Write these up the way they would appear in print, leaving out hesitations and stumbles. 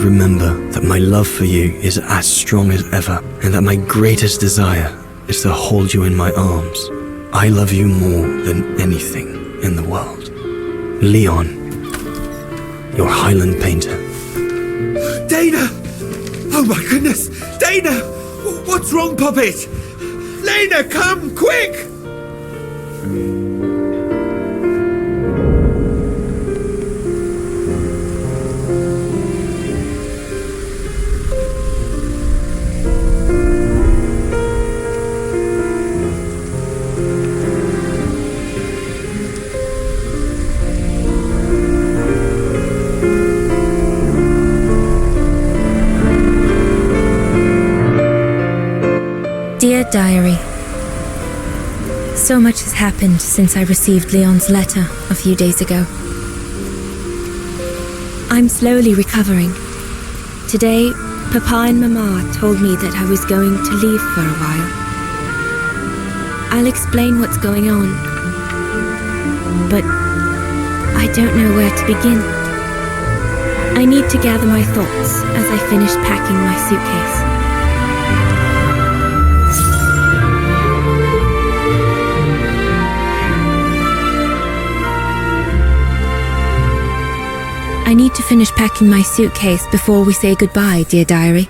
remember that my love for you is as strong as ever, and that my greatest desire is to hold you in my arms. I love you more than anything in the world. Leon, your Highland painter. Dana! Oh my goodness! Dana! What's wrong, Puppet? Lena, come, quick! Dear Diary, so much has happened since I received Leon's letter a few days ago. I'm slowly recovering. Today, Papa and Mama told me that I was going to leave for a while. I'll explain what's going on, but I don't know where to begin. I need to gather my thoughts as I finish packing my suitcase. I need to finish packing my suitcase before we say goodbye, dear diary.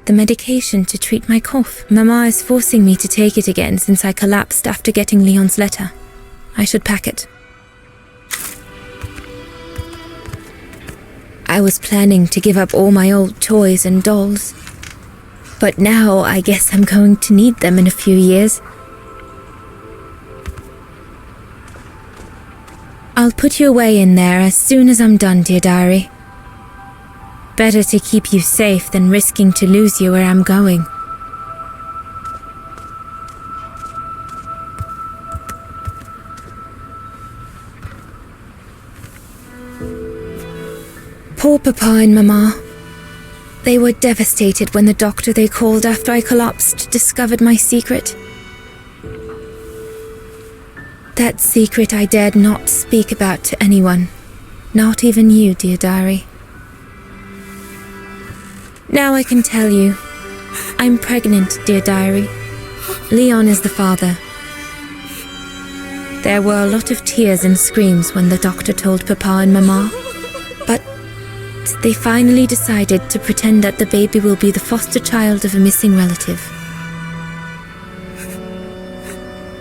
The medication to treat my cough. Mama is forcing me to take it again since I collapsed after getting Leon's letter. I should pack it. I was planning to give up all my old toys and dolls. But now I guess I'm going to need them in a few years. I'll put you away in there as soon as I'm done, dear diary. Better to keep you safe than risking to lose you where I'm going. Poor Papa and Mama. They were devastated when the doctor they called after I collapsed discovered my secret. That secret I dared not speak about to anyone, not even you, dear diary. Now I can tell you, I'm pregnant, dear diary. Leon is the father. There were a lot of tears and screams when the doctor told Papa and Mama, but they finally decided to pretend that the baby will be the foster child of a missing relative.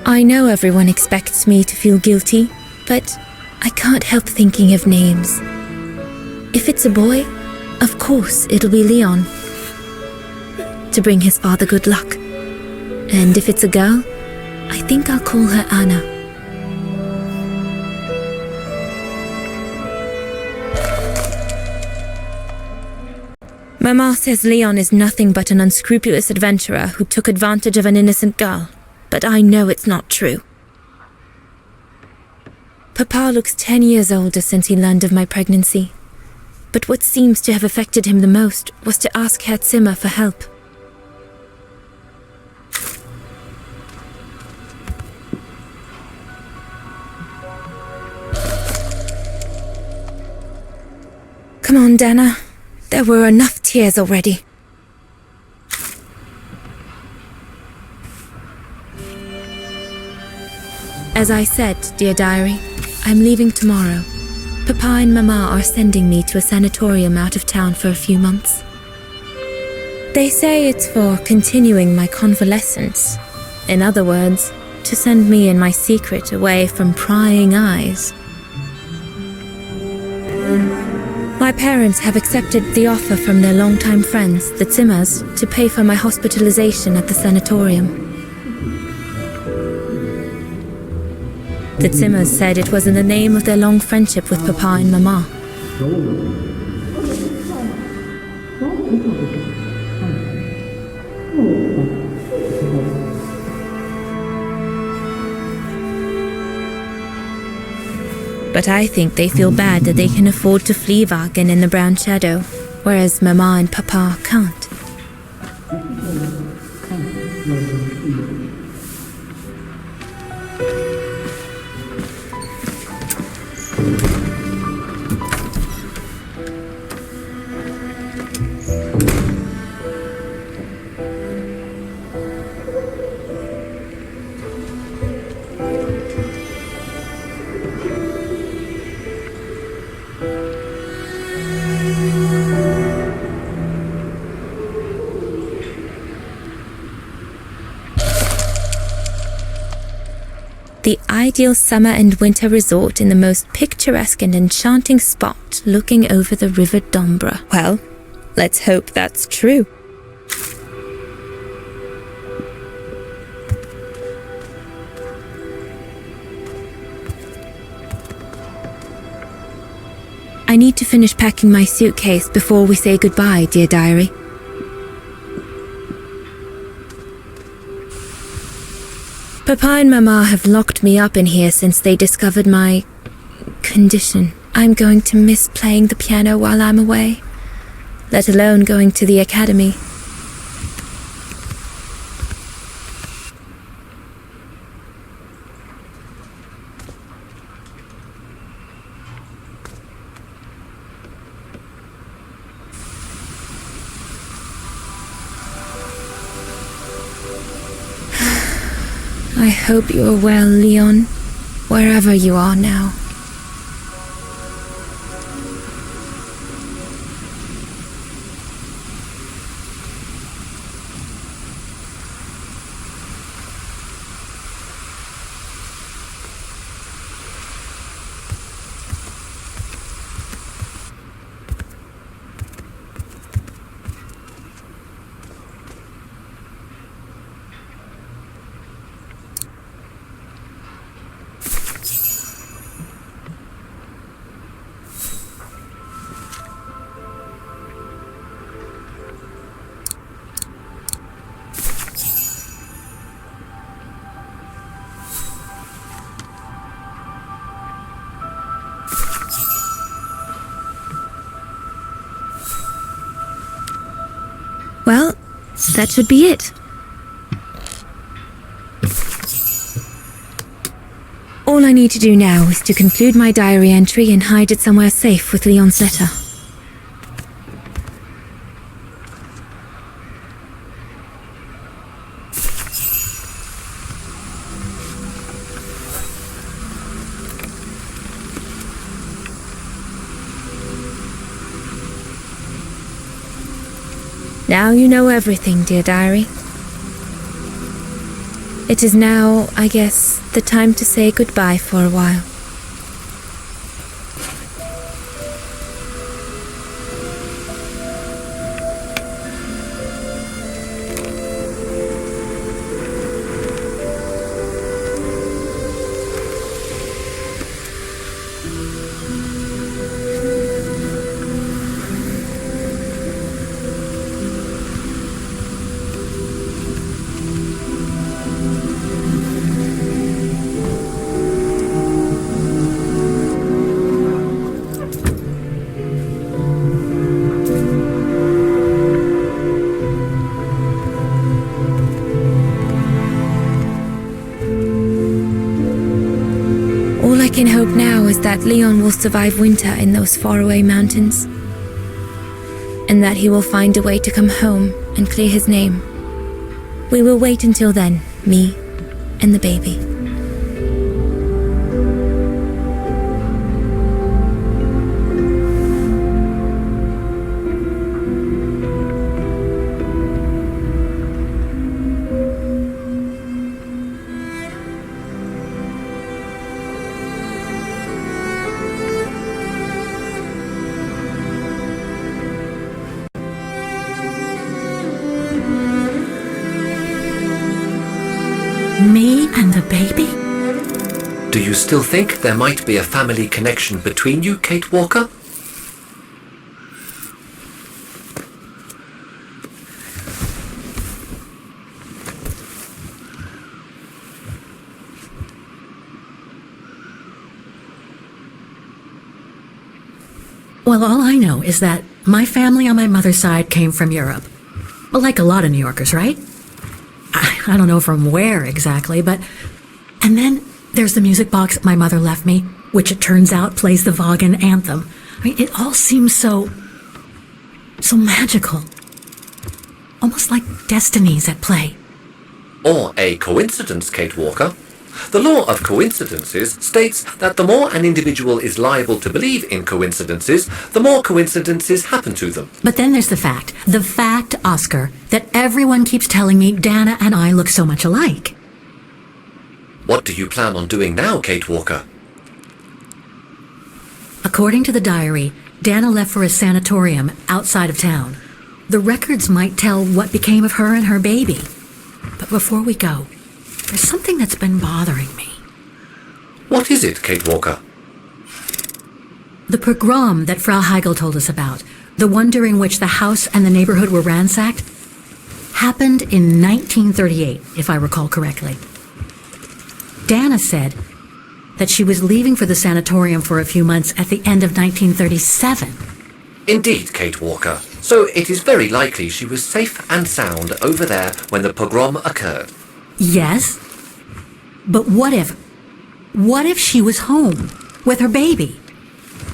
I know everyone expects me to feel guilty, but I can't help thinking of names. If it's a boy, of course it'll be Leon, to bring his father good luck. And if it's a girl, I think I'll call her Anna. Mama says Leon is nothing but an unscrupulous adventurer who took advantage of an innocent girl, but I know it's not true. Papa looks 10 years older since he learned of my pregnancy, but what seems to have affected him the most was to ask Herr Zimmer for help. Come on, Dana. There were enough tears already. As I said, dear diary, I'm leaving tomorrow. Papa and Mama are sending me to a sanatorium out of town for a few months. They say it's for continuing my convalescence. In other words, to send me and my secret away from prying eyes. My parents have accepted the offer from their longtime friends, the Zimmers, to pay for my hospitalization at the sanatorium. The Zimmers said it was in the name of their long friendship with Papa and Mama. But I think they feel bad that they can afford to flee Wagen in the Brown Shadow, whereas Mama and Papa can't. The ideal summer and winter resort in the most picturesque and enchanting spot looking over the River Dombra. Well, let's hope that's true. I need to finish packing my suitcase before we say goodbye, dear diary. Papa and Mama have locked me up in here since they discovered my condition. I'm going to miss playing the piano while I'm away, let alone going to the academy. I hope you are well, Leon, wherever you are now. Well, that should be it. All I need to do now is to conclude my diary entry and hide it somewhere safe with Leon's letter. Now you know everything, dear diary. It is now, I guess, the time to say goodbye for a while. All I can hope now is that Leon will survive winter in those faraway mountains, and that he will find a way to come home and clear his name. We will wait until then, me and the baby. Me and the baby? Do you still think there might be a family connection between you, Kate Walker? Well, all I know is that my family on my mother's side came from Europe. Well, like a lot of New Yorkers, right? I don't know from where exactly, but... And then there's the music box my mother left me. which it turns out plays the Vagan anthem. I mean, it all seems so magical. Almost like destinies at play. Or a coincidence, Kate Walker. The law of coincidences states that the more an individual is liable to believe in coincidences, the more coincidences happen to them. But then there's the fact, Oscar, that everyone keeps telling me Dana and I look so much alike. What do you plan on doing now, Kate Walker? According to the diary, Dana left for a sanatorium outside of town. The records might tell what became of her and her baby. But before we go, there's something that's been bothering me. What is it, Kate Walker? The pogrom that Frau Heigl told us about, the one during which the house and the neighborhood were ransacked, happened in 1938, if I recall correctly. Dana said that she was leaving for the sanatorium for a few months at the end of 1937. Indeed, Kate Walker. So it is very likely she was safe and sound over there when the pogrom occurred. Yes, but what if she was home with her baby?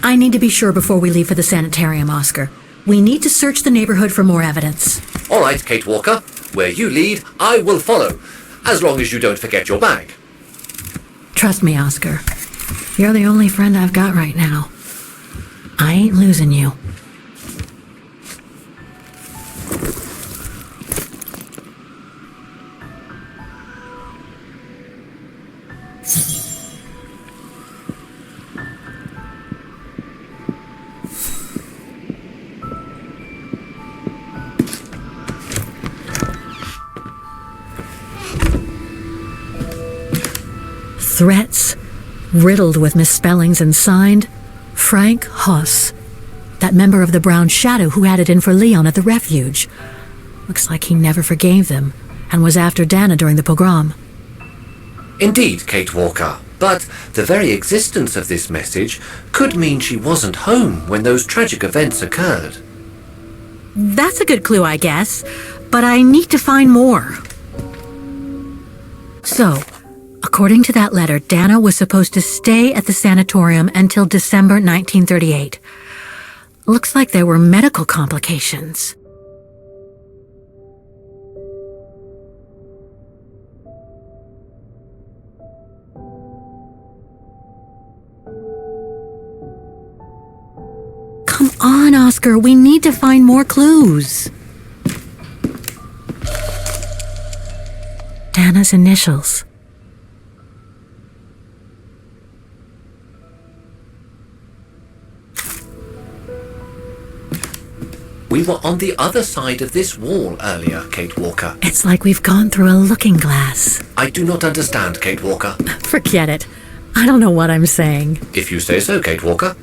I need to be sure before we leave for the sanitarium, Oscar. We need to search the neighborhood for more evidence. All right, Kate Walker. Where you lead, I will follow, as long as you don't forget your bag. Trust me, Oscar. You're the only friend I've got right now. I ain't losing you. Threats, riddled with misspellings, and signed Frank Hoss, that member of the Brown Shadow who had it in for Leon at the refuge. Looks like he never forgave them and was after Dana during the pogrom. Indeed, Kate Walker. But the very existence of this message could mean she wasn't home when those tragic events occurred. That's a good clue, I guess, but I need to find more. So, according to that letter, Dana was supposed to stay at the sanatorium until December 1938. Looks like there were medical complications. Come on, Oscar, we need to find more clues. Dana's initials. We were on the other side of this wall earlier, Kate Walker. It's like we've gone through a looking glass. I do not understand, Kate Walker. Forget it. I don't know what I'm saying. If you say so, Kate Walker.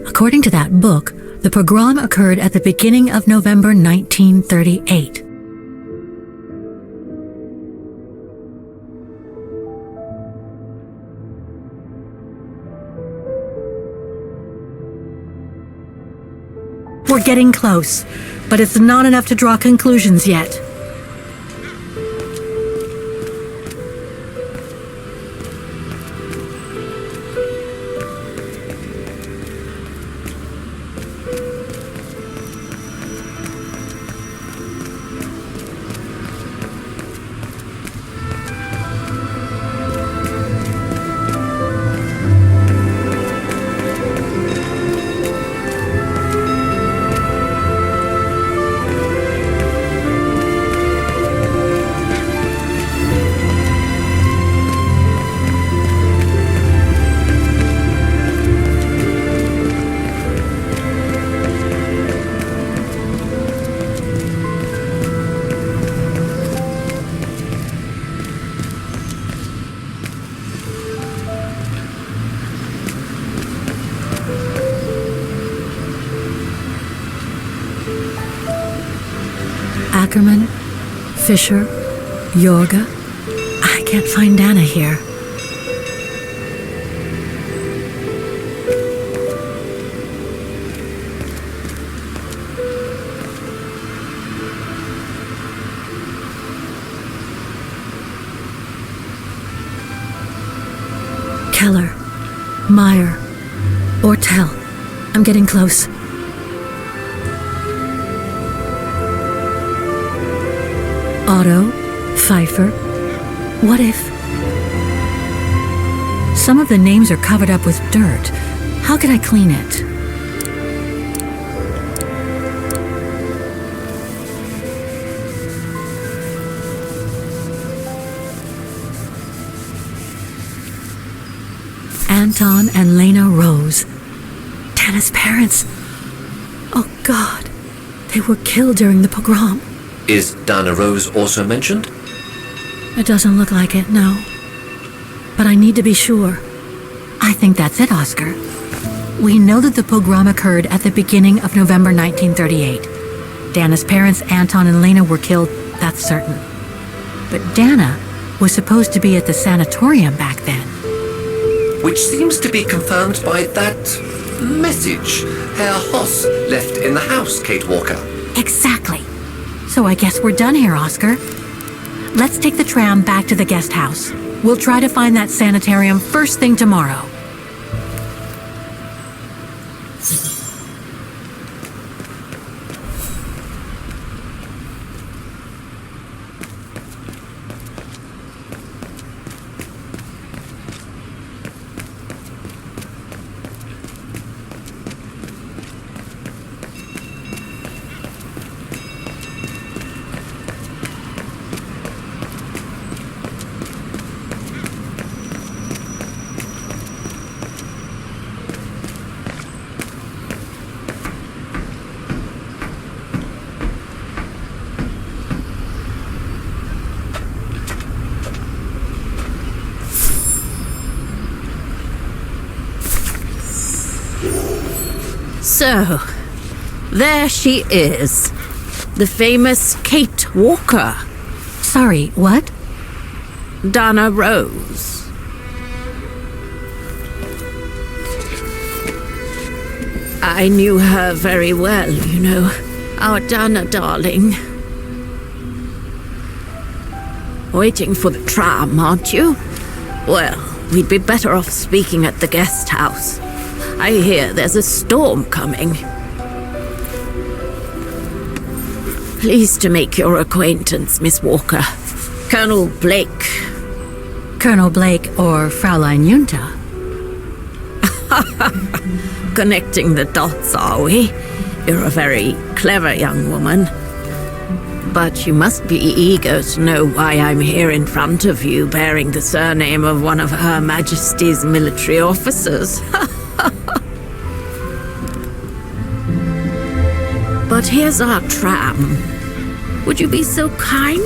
According to that book, the pogrom occurred at the beginning of November 1938. We're getting close, but it's not enough to draw conclusions yet. Ackerman, Fisher, Jorga. I can't find Dana here. Keller, Meyer, Ortel. I'm getting close. Otto, Pfeiffer. What if? Some of the names are covered up with dirt. How can I clean it? Anton and Lena Rose. Dana's parents. Oh God, they were killed during the pogrom. Is Dana Rose also mentioned? It doesn't look like it, no. But I need to be sure. I think that's it, Oscar. We know that the pogrom occurred at the beginning of November 1938. Dana's parents, Anton and Lena, were killed, that's certain. But Dana was supposed to be at the sanatorium back then. Which seems to be confirmed by that message Herr Hoss left in the house, Kate Walker. Exactly. So I guess we're done here, Oscar. Let's take the tram back to the guest house. We'll try to find that sanitarium first thing tomorrow. So, there she is. The famous Kate Walker. Sorry, what? Dana Rose. I knew her very well, you know. Our Dana darling. Waiting for the tram, aren't you? Well, we'd be better off speaking at the guest house. I hear there's a storm coming. Pleased to make your acquaintance, Miss Walker. Colonel Blake. Colonel Blake or Fraulein Junta? Connecting the dots, are we? You're a very clever young woman. But you must be eager to know why I'm here in front of you, bearing the surname of one of Her Majesty's military officers. But here's our tram. Would you be so kind?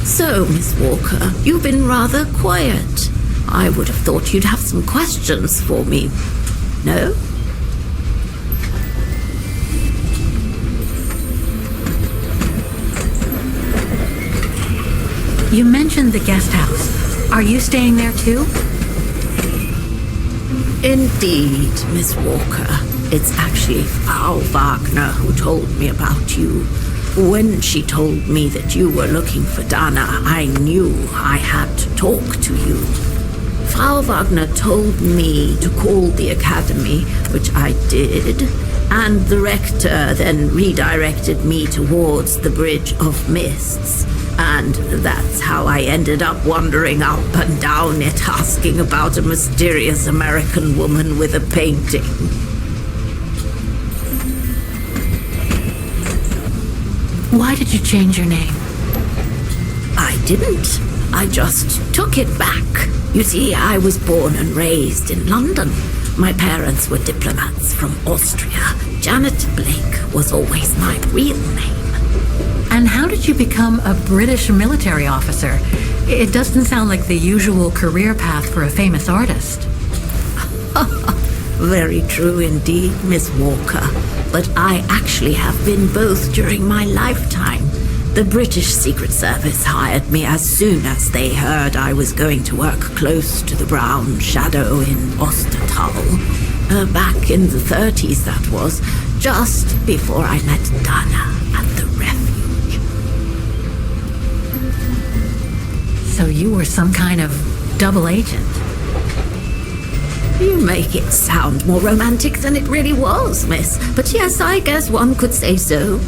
So, Miss Walker, you've been rather quiet. I would have thought you'd have some questions for me. No? You mentioned the guest house. Are you staying there too? Indeed, Miss Walker. It's actually Frau Wagner who told me about you. When she told me that you were looking for Dana, I knew I had to talk to you. Frau Wagner told me to call the academy, which I did, And the rector then redirected me towards the Bridge of Mists. And that's how I ended up wandering up and down it, asking about a mysterious American woman with a painting. Why did you change your name? I didn't. I just took it back. You see, I was born and raised in London. My parents were diplomats from Austria. Janet Blake was always my real name. And how did you become a British military officer? It doesn't sound like the usual career path for a famous artist. Very true indeed, Miss Walker. But I actually have been both during my lifetime. The British Secret Service hired me as soon as they heard I was going to work close to the Brown Shadow in Ostertal. Back in the 30s, that was, just before I met Dana at the refuge. So you were some kind of double agent. You make it sound more romantic than it really was, miss. But yes, I guess one could say so.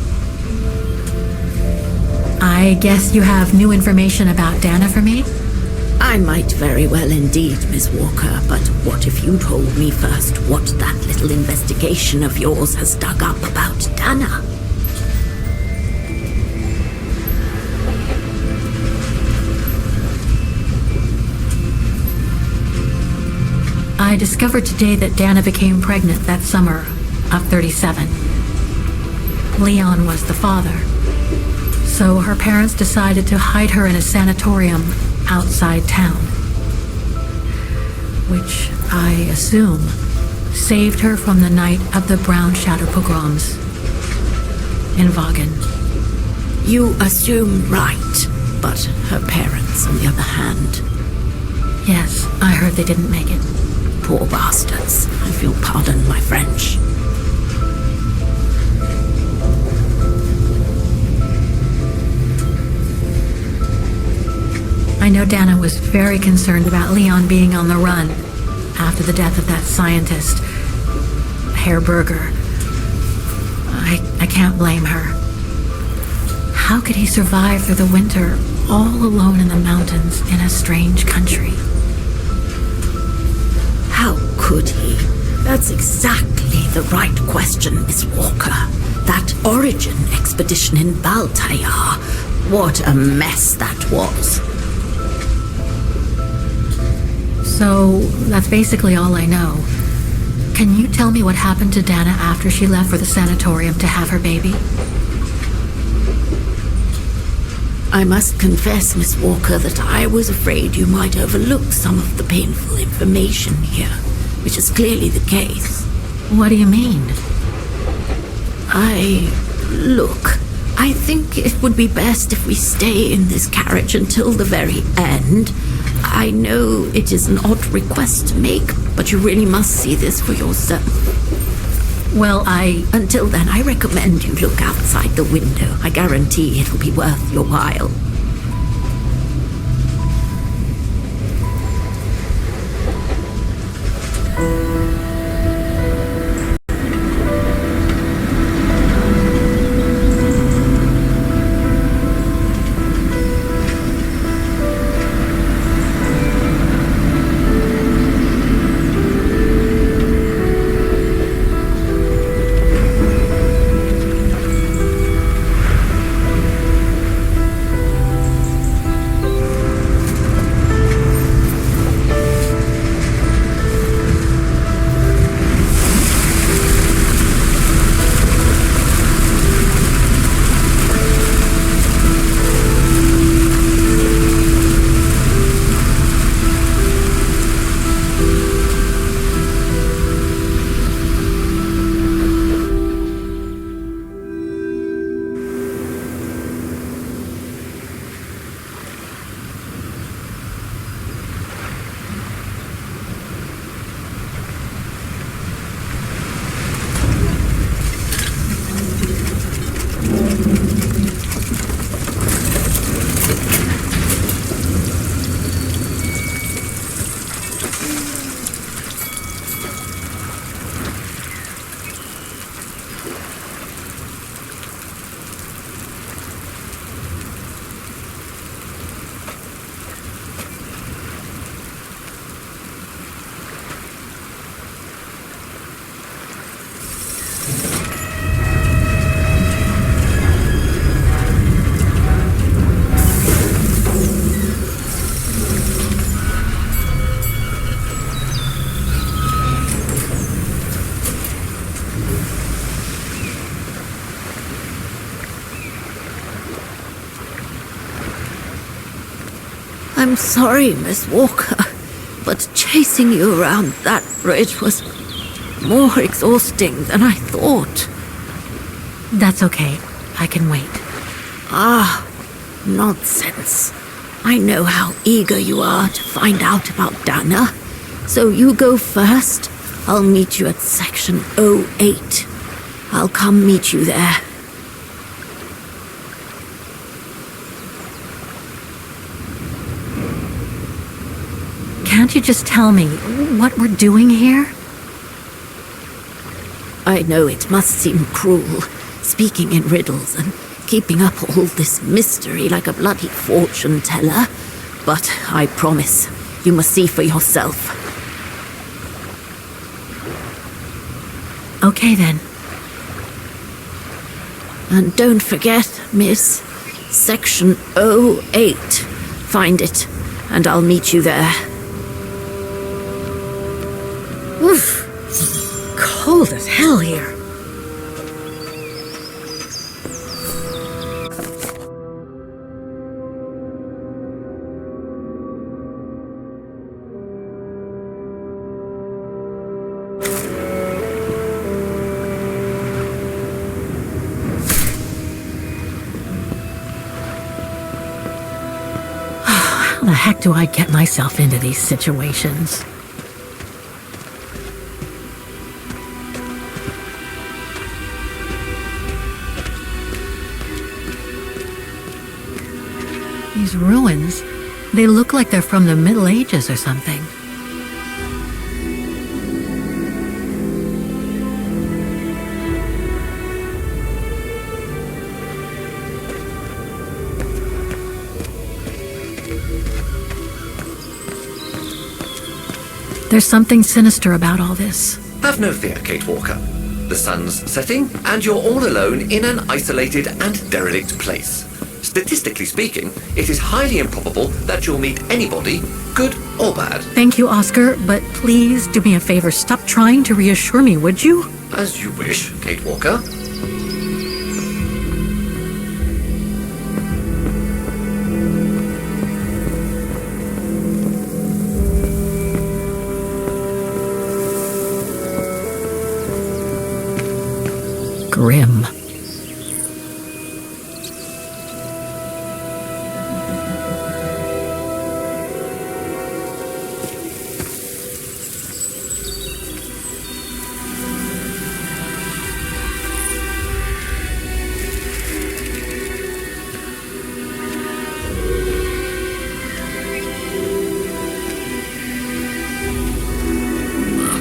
I guess you have new information about Dana for me? I might very well indeed, Miss Walker, but what if you told me first what that little investigation of yours has dug up about Dana? I discovered today that Dana became pregnant that summer of 37. Leon was the father. So her parents decided to hide her in a sanatorium outside town, which I assume saved her from the night of the Brown Shadow pogroms in Vagen. You assume right, but her parents, on the other hand... Yes, I heard they didn't make it. Poor bastards. If you'll pardon my French. I know Dana was very concerned about Leon being on the run after the death of that scientist, Herr Berger. I can't blame her. How could he survive through the winter all alone in the mountains in a strange country? How could he? That's exactly the right question, Miss Walker. That origin expedition in Baltayar. What a mess that was. So, that's basically all I know. Can you tell me what happened to Dana after she left for the sanatorium to have her baby? I must confess, Miss Walker, that I was afraid you might overlook some of the painful information here, which is clearly the case. What do you mean? Look, I think it would be best if we stay in this carriage until the very end. I know it is an odd request to make, but you really must see this for yourself. Well, Until then, I recommend you look outside the window. I guarantee it will be worth your while. I'm sorry, Miss Walker, but chasing you around that bridge was more exhausting than I thought. That's okay. I can wait. Nonsense. I know how eager you are to find out about Dana. So you go first. I'll meet you at section 08. I'll come meet you there. Can't you just tell me what we're doing here? I know it must seem cruel, speaking in riddles and keeping up all this mystery like a bloody fortune teller, but I promise you must see for yourself. Okay then. And don't forget, miss, section 08. Find it, and I'll meet you there. Oof. Cold as hell here. How the heck do I get myself into these situations? These ruins, they look like they're from the Middle Ages or something. There's something sinister about all this. Have no fear, Kate Walker. The sun's setting, and you're all alone in an isolated and derelict place. Statistically speaking, it is highly improbable that you'll meet anybody, good or bad. Thank you, Oscar, but please do me a favor. Stop trying to reassure me, would you? As you wish, Kate Walker. Grim.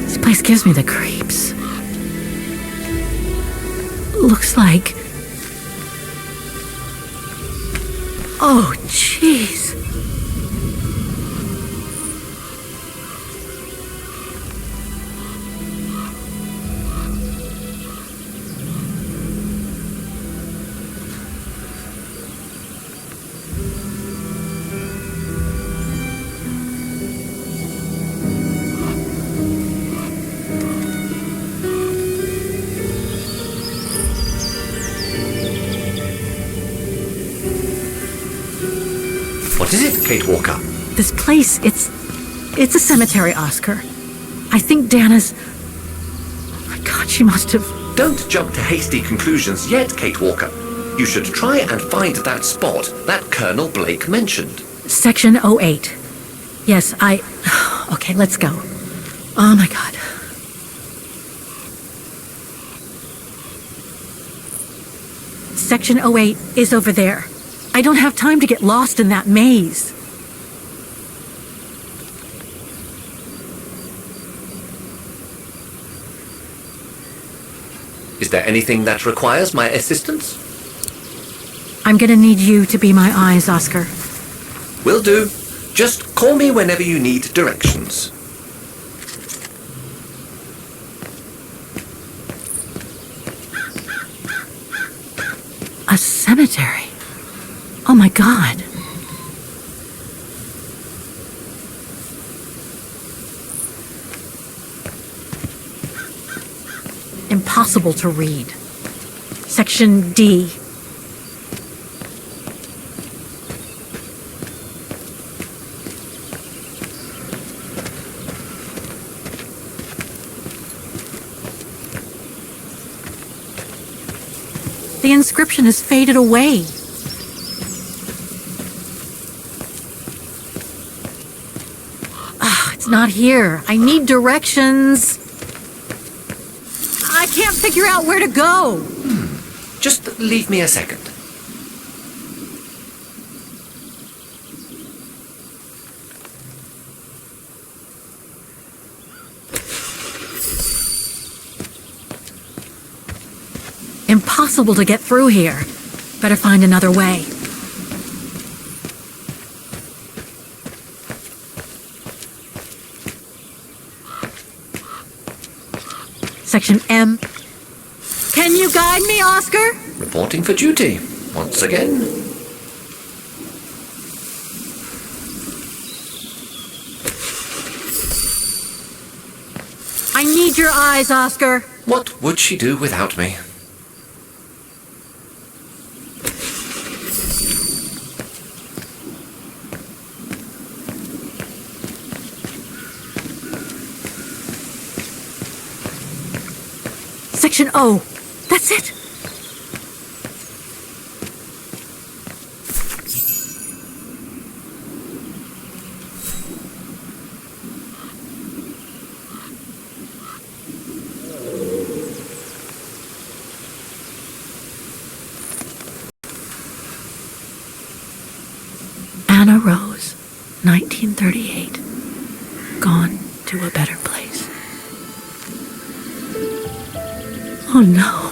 This place gives me the creeps. Looks like... Oh, jeez. What is it, Kate Walker? This place, it's a cemetery, Oscar. I think Dana's... Oh my God, she must have... Don't jump to hasty conclusions yet, Kate Walker. You should try and find that spot that Colonel Blake mentioned. Section 08. Yes, Okay, let's go. Oh my God. Section 08 is over there. I don't have time to get lost in that maze. Is there anything that requires my assistance? I'm gonna need you to be my eyes, Oscar. Will do. Just call me whenever you need directions. A cemetery. Oh my God. Impossible to read. Section D. The inscription has faded away. It's not here. I need directions. I can't figure out where to go. Just leave me a second. Impossible to get through here. Better find another way. Section M. Can you guide me, Oscar? Reporting for duty. Once again. I need your eyes, Oscar. What would she do without me? Section O. That's it. Anna Rose, 1938. Gone to a better place. Oh no.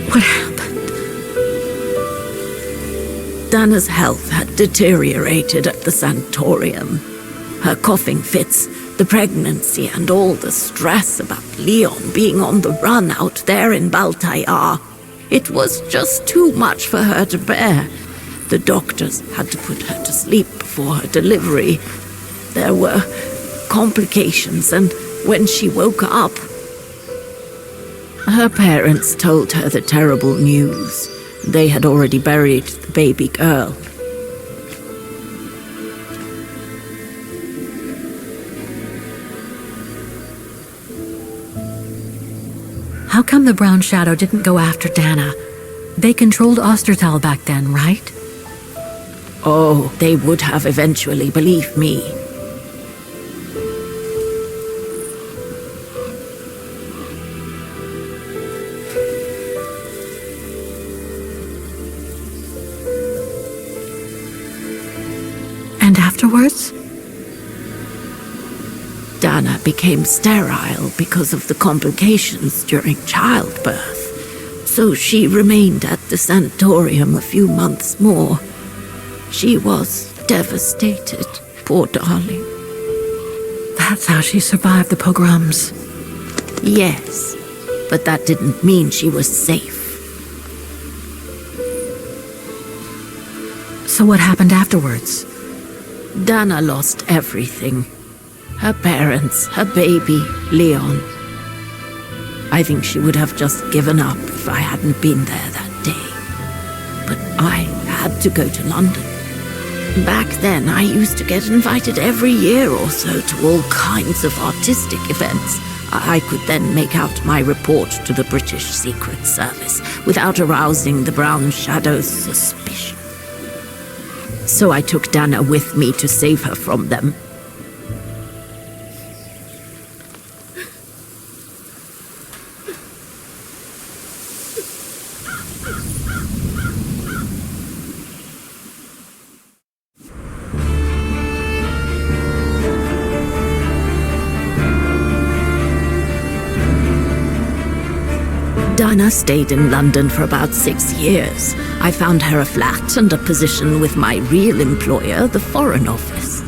What happened? Dana's health had deteriorated at the sanatorium. Her coughing fits, the pregnancy, and all the stress about Leon being on the run out there in Baltayar. It was just too much for her to bear. The doctors had to put her to sleep before her delivery. There were complications, and when she woke up, her parents told her the terrible news. They had already buried the baby girl. How come the Brown Shadow didn't go after Dana? They controlled Ostertal back then, right? Oh, they would have eventually, believe me. And afterwards? Dana became sterile because of the complications during childbirth. So she remained at the sanatorium a few months more. She was devastated, poor darling. That's how she survived the pogroms. Yes, but that didn't mean she was safe. So what happened afterwards? Dana lost everything. Her parents, her baby, Leon. I think she would have just given up if I hadn't been there that day. But I had to go to London. Back then, I used to get invited every year or so to all kinds of artistic events. I could then make out my report to the British Secret Service without arousing the Brown Shadow's suspicion. So I took Dana with me to save her from them. Dinah stayed in London for about 6 years. I found her a flat and a position with my real employer, the Foreign Office.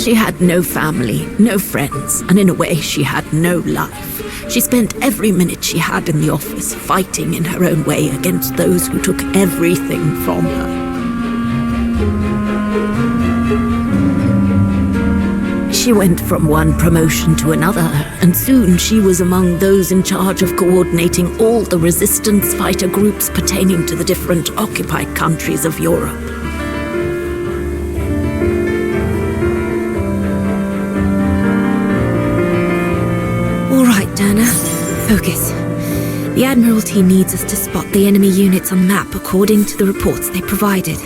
She had no family, no friends, and in a way she had no life. She spent every minute she had in the office fighting in her own way against those who took everything from her. She went from one promotion to another, and soon she was among those in charge of coordinating all the resistance fighter groups pertaining to the different occupied countries of Europe. All right, Dinah. Focus. The Admiralty needs us to spot the enemy units on the map according to the reports they provided.